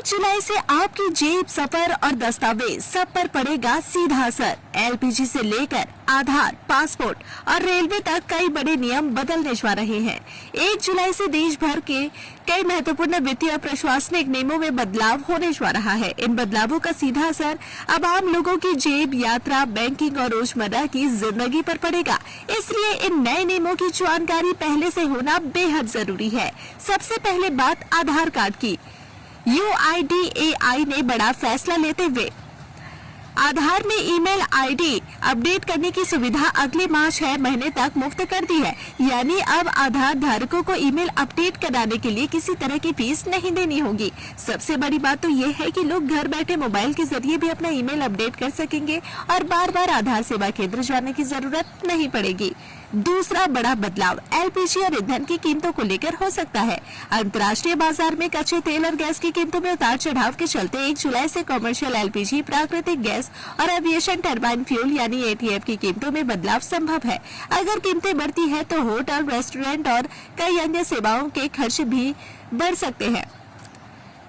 जुलाई से आपकी जेब, सफर और दस्तावेज सब पर पड़ेगा सीधा असर। एलपीजी से लेकर आधार, पासपोर्ट और रेलवे तक कई बड़े नियम बदलने जा रहे हैं। 1 जुलाई से देश भर के कई महत्वपूर्ण वित्तीय और प्रशासनिक नियमों में बदलाव होने जा रहा है। इन बदलावों का सीधा असर अब आम लोगों की जेब, यात्रा, बैंकिंग और रोजमर्रा की जिंदगी पर पड़ेगा। इसलिए इन नए नियमों की जानकारी पहले से होना बेहद जरूरी है। सबसे पहले बात आधार कार्ड की। यूआईडीएआई ने बड़ा फैसला लेते हुए आधार में ईमेल आईडी अपडेट करने की सुविधा अगले माह 6 महीने तक मुफ्त कर दी है। यानी अब आधार धारकों को ईमेल अपडेट कराने के लिए किसी तरह की फीस नहीं देनी होगी। सबसे बड़ी बात तो ये है कि लोग घर बैठे मोबाइल के जरिए भी अपना ईमेल अपडेट कर सकेंगे और बार बार आधार सेवा केंद्र जाने की जरूरत नहीं पड़ेगी। दूसरा बड़ा बदलाव एलपीजी और ईंधन की कीमतों को लेकर हो सकता है। अंतर्राष्ट्रीय बाजार में कच्चे तेल और गैस की कीमतों में उतार चढ़ाव के चलते 1 जुलाई से कमर्शियल एलपीजी, प्राकृतिक गैस और एविएशन टरबाइन फ्यूल यानी एटीएफ की कीमतों में बदलाव संभव है। अगर कीमतें बढ़ती है तो होटल, रेस्टोरेंट और कई अन्य सेवाओं के खर्च भी बढ़ सकते हैं।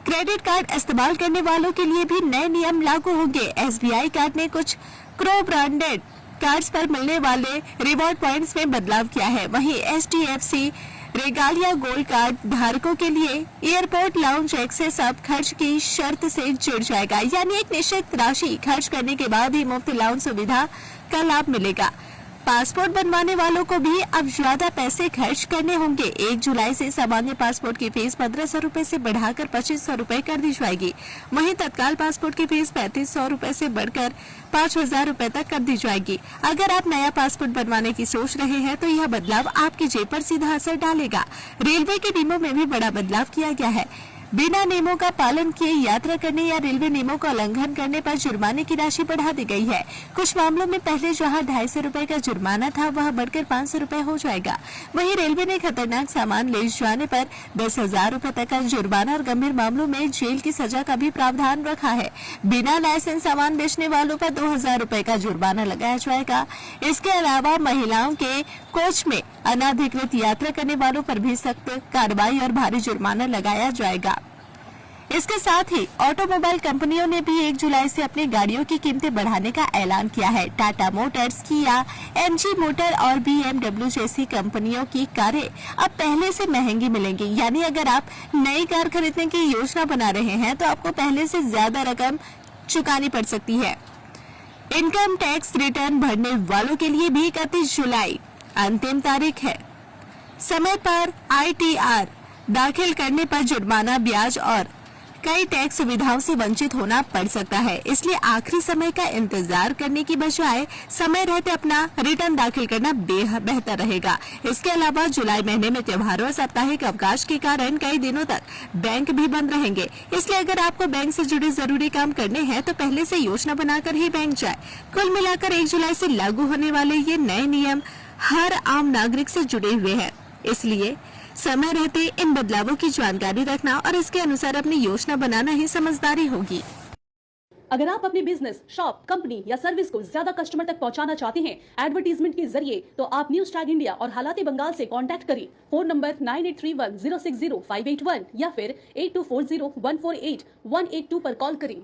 क्रेडिट कार्ड इस्तेमाल करने वालों के लिए भी नए नियम लागू होंगे। एसबीआई कार्ड ने कुछ क्रो ब्रांडेड कार्ड्स पर मिलने वाले रिवॉर्ड पॉइंट्स में बदलाव किया है। वहीं एचडीएफसी रेगालिया गोल्ड कार्ड धारकों के लिए एयरपोर्ट लाउंज एक्सेस अब खर्च की शर्त से जुड़ जाएगा। यानी एक निश्चित राशि खर्च करने के बाद ही मुफ्त लाउंज सुविधा का लाभ मिलेगा। पासपोर्ट बनवाने वालों को भी अब ज्यादा पैसे खर्च करने होंगे। 1 जुलाई से सामान्य पासपोर्ट की फीस 1500 रूपए से बढ़ाकर 2500 रूपए कर दी जाएगी। वहीं तत्काल पासपोर्ट की फीस 3500 रूपए से बढ़कर 5000 रूपए तक कर दी जाएगी। अगर आप नया पासपोर्ट बनवाने की सोच रहे हैं तो यह बदलाव आपकी जेब पर सीधा असर डालेगा। रेलवे के नियमों में भी बड़ा बदलाव किया गया है। बिना नियमों का पालन किए यात्रा करने या रेलवे नियमों का उल्लंघन करने पर जुर्माने की राशि बढ़ा दी गई है। कुछ मामलों में पहले जहां 250 रूपए का जुर्माना था वह बढ़कर 500 रूपए हो जाएगा। वहीं रेलवे ने खतरनाक सामान ले जाने पर 10,000 रूपए तक का जुर्माना और गंभीर मामलों में जेल की सजा का भी प्रावधान रखा है। बिना लाइसेंस सामान बेचने वालों पर 2,000 रूपए का जुर्माना लगाया जाएगा। इसके अलावा महिलाओं के कोच में अनाधिकृत यात्रा करने वालों पर भी सख्त कार्रवाई और भारी जुर्माना लगाया जाएगा। इसके साथ ही ऑटोमोबाइल कंपनियों ने भी 1 जुलाई से अपनी गाड़ियों की कीमतें बढ़ाने का ऐलान किया है। टाटा मोटर्स, किया, एमजी मोटर और बीएमडब्ल्यू जैसी कंपनियों की कारें अब पहले से महंगी मिलेंगी। यानी अगर आप नई कार खरीदने की योजना बना रहे हैं तो आपको पहले से ज्यादा रकम चुकानी पड़ सकती है। इनकम टैक्स रिटर्न भरने वालों के लिए भी 31 जुलाई अंतिम तारीख है। समय पर आईटीआर दाखिल करने पर जुर्माना, ब्याज और कई टैक्स सुविधाओं से वंचित होना पड़ सकता है। इसलिए आखिरी समय का इंतजार करने की बजाय समय रहते अपना रिटर्न दाखिल करना बेहतर रहेगा। इसके अलावा जुलाई महीने में त्योहारों और साप्ताहिक अवकाश के कारण कई दिनों तक बैंक भी बंद रहेंगे। इसलिए अगर आपको बैंक से जुड़े जरूरी काम करने हैं तो पहले से योजना बनाकर ही बैंक जाए। कुल मिलाकर 1 जुलाई से लागू होने वाले ये नए नियम हर आम नागरिक से जुड़े हुए हैं। इसलिए समय रहते इन बदलावों की जानकारी रखना और इसके अनुसार अपनी योजना बनाना ही समझदारी होगी। अगर आप अपने बिजनेस, शॉप, कंपनी या सर्विस को ज्यादा कस्टमर तक पहुंचाना चाहते हैं एडवर्टीजमेंट के जरिए तो आप न्यूज टैग इंडिया और हालाते बंगाल से कांटेक्ट करें। फोन नंबर 9831060581 या फिर 8240148182 पर कॉल करें।